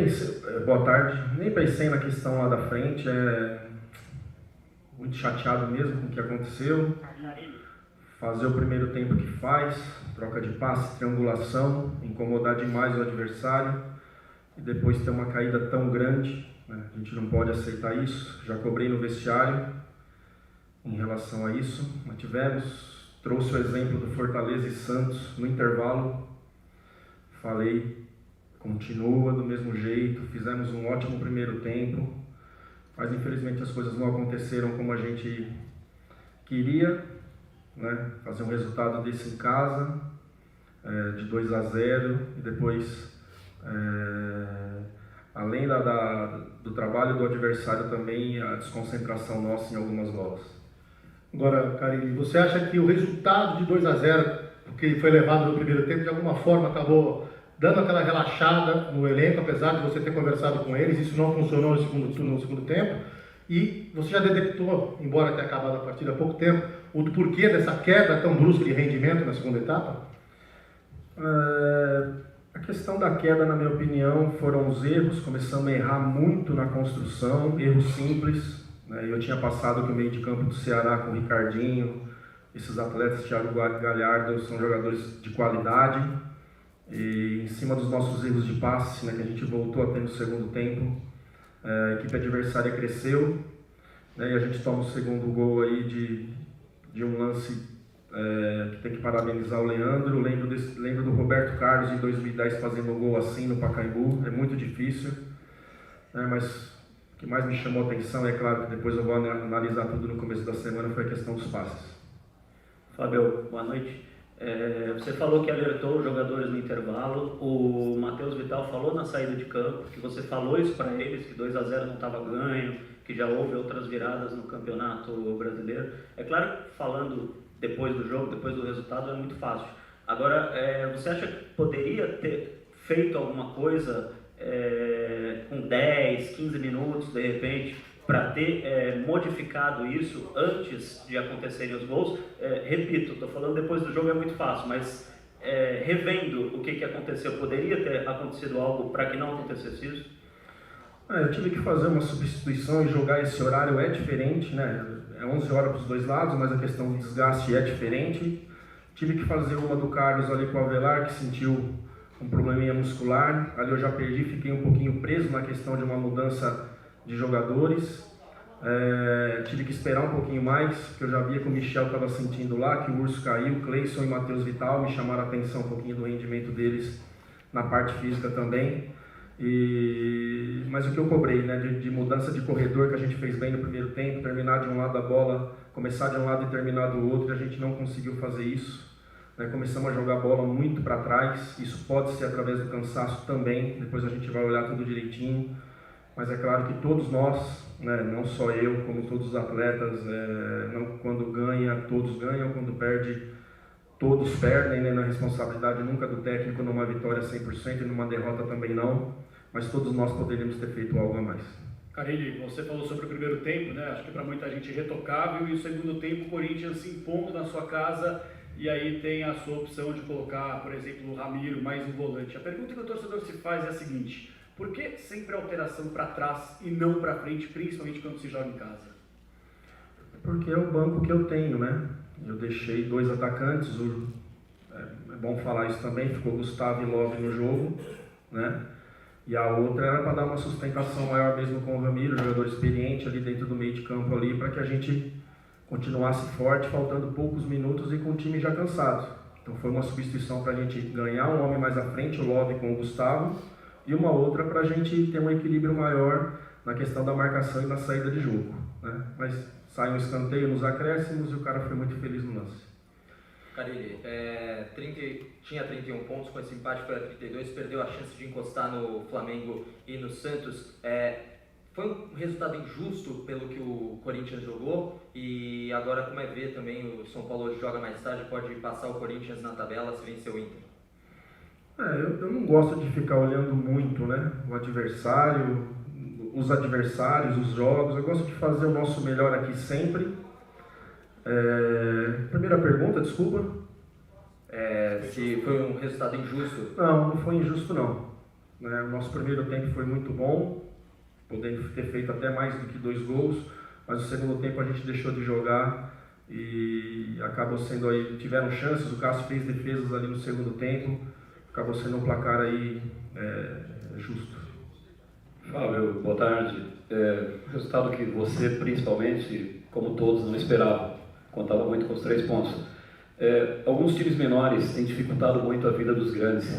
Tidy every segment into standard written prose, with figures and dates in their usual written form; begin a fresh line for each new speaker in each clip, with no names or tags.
pensei, boa tarde, nem pensei na questão lá da frente, muito chateado mesmo com o que aconteceu. Fazer o primeiro tempo que faz, troca de passe, triangulação, incomodar demais o adversário e depois ter uma caída tão grande, né? A gente não pode aceitar isso. Já cobrei no vestiário em relação a isso, mas trouxe o exemplo do Fortaleza e Santos no intervalo, falei, continua do mesmo jeito, fizemos um ótimo primeiro tempo, mas infelizmente as coisas não aconteceram como a gente queria, né? Fazer um resultado desse em casa, de 2-0, e depois, além do trabalho do adversário também, a desconcentração nossa em algumas bolas.
Agora, Carille, você acha que o resultado de 2-0, porque foi levado no primeiro tempo, de alguma forma acabou dando aquela relaxada no elenco, apesar de você ter conversado com eles, isso não funcionou no segundo tempo, e você já detectou, embora tenha acabado a partida há pouco tempo, o porquê dessa queda tão brusca de rendimento na segunda etapa?
A questão da queda, na minha opinião, foram os erros. Começamos a errar muito na construção, erros simples, né? Eu tinha passado que o meio de campo do Ceará com o Ricardinho, esses atletas, Thiago Galhardo, são jogadores de qualidade, e em cima dos nossos erros de passe, né, que a gente voltou a ter no segundo tempo, a equipe adversária cresceu, né, e a gente toma o segundo gol aí de um lance que tem que parabenizar o Leandro. Lembro do Roberto Carlos em 2010 fazendo um gol assim no Pacaembu, é muito difícil, né, mas o que mais me chamou a atenção, é claro que depois eu vou analisar tudo no começo da semana, foi a questão dos passes.
Fábio, boa noite. Você falou que alertou os jogadores no intervalo, o Matheus Vital falou na saída de campo, que você falou isso para eles, que 2-0 não estava ganho, que já houve outras viradas no Campeonato Brasileiro. É claro que falando depois do jogo, depois do resultado, é muito fácil. Agora, você acha que poderia ter feito alguma coisa com 10, 15 minutos, de repente, para ter modificado isso antes de acontecerem os gols? Repito, estou falando depois do jogo, é muito fácil, mas revendo o que aconteceu, poderia ter acontecido algo para que não acontecesse isso?
Eu tive que fazer uma substituição e jogar esse horário é diferente, né? É 11 horas para os dois lados, mas a questão do desgaste é diferente. Tive que fazer uma do Carlos ali com o Avelar, que sentiu um probleminha muscular. Ali eu já perdi, fiquei um pouquinho preso na questão de uma mudança de jogadores. Tive que esperar um pouquinho mais, porque eu já via que o Michel estava sentindo lá, que o Urso caiu, o Cleison e o Matheus Vital me chamaram a atenção um pouquinho do rendimento deles na parte física também. Mas o que eu cobrei, né, de mudança de corredor, que a gente fez bem no primeiro tempo, terminar de um lado da bola, começar de um lado e terminar do outro, e a gente não conseguiu fazer isso, né? Começamos a jogar a bola muito para trás. Isso pode ser através do cansaço também, depois a gente vai olhar tudo direitinho, mas é claro que todos nós, né, não só eu, como todos os atletas, quando ganha, todos ganham, quando perde, todos perdem, né? Na responsabilidade nunca do técnico numa vitória 100% e numa derrota também não, mas todos nós poderíamos ter feito algo a mais.
Carille, você falou sobre o primeiro tempo, né? Acho que para muita gente irretocável, e o segundo tempo o Corinthians se impondo na sua casa, e aí tem a sua opção de colocar, por exemplo, o Ramiro mais um volante. A pergunta que o torcedor se faz é a seguinte: por que sempre alteração para trás e não para frente, principalmente quando se joga em casa?
Porque é o banco que eu tenho, né? Eu deixei dois atacantes, é bom falar isso também, ficou Gustavo e Love no jogo, né? E a outra era para dar uma sustentação maior mesmo com o Ramiro, jogador experiente ali dentro do meio de campo ali, para que a gente continuasse forte, faltando poucos minutos e com o time já cansado. Então foi uma substituição para a gente ganhar um homem mais à frente, o Love com o Gustavo, e uma outra para a gente ter um equilíbrio maior na questão da marcação e na saída de jogo, né? Mas sai um escanteio nos acréscimos e o cara foi muito feliz no lance.
Carille, tinha 31 pontos, com esse empate foi a 32, perdeu a chance de encostar no Flamengo e no Santos. Foi um resultado injusto pelo que o Corinthians jogou, e agora como ver também o São Paulo hoje joga mais tarde, pode passar o Corinthians na tabela se vencer o Inter?
Eu não gosto de ficar olhando muito, né, o adversário, os adversários, os jogos. Eu gosto de fazer o nosso melhor aqui sempre. Primeira pergunta, desculpa.
Se foi um resultado injusto?
Não foi injusto não. né? O nosso primeiro tempo foi muito bom, podendo ter feito até mais do que 2 gols, mas o segundo tempo a gente deixou de jogar e acabou sendo aí, tiveram chances, o Cássio fez defesas ali no segundo tempo, acabou sendo um placar aí justo.
Fábio, boa tarde. Resultado que você, principalmente, como todos, não esperava. Contava muito com os 3 pontos. Alguns times menores têm dificultado muito a vida dos grandes.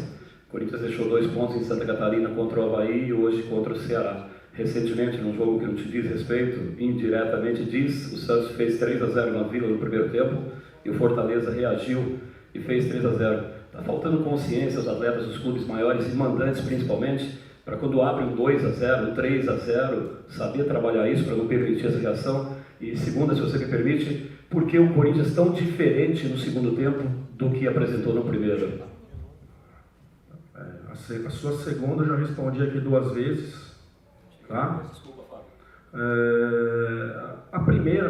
O Corinthians deixou 2 pontos em Santa Catarina contra o Avaí e hoje contra o Ceará. Recentemente, num jogo que não te diz respeito, indiretamente diz, o Santos fez 3-0 na Vila no primeiro tempo e o Fortaleza reagiu e fez 3-0. Está faltando consciência aos atletas dos clubes maiores e mandantes, principalmente, para quando abre um 2-0, um 3-0, saber trabalhar isso para não permitir essa reação. E segunda, se você me permite, por que o Corinthians tão diferente no segundo tempo do que apresentou no primeiro?
A sua segunda eu já respondi aqui 2 vezes, tá?
Desculpa, Fábio.
A primeira,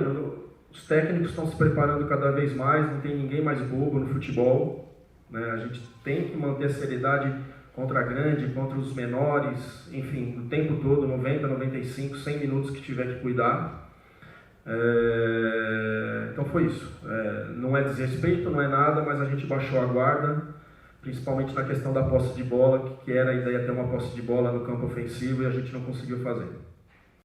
os técnicos estão se preparando cada vez mais, não tem ninguém mais bobo no futebol, né? A gente tem que manter a seriedade contra a grande, contra os menores, enfim, o tempo todo, 90, 95, 100 minutos que tiver que cuidar. Então foi isso. Não é desrespeito, não é nada, mas a gente baixou a guarda, principalmente na questão da posse de bola, que era a ideia ter uma posse de bola no campo ofensivo e a gente não conseguiu fazer.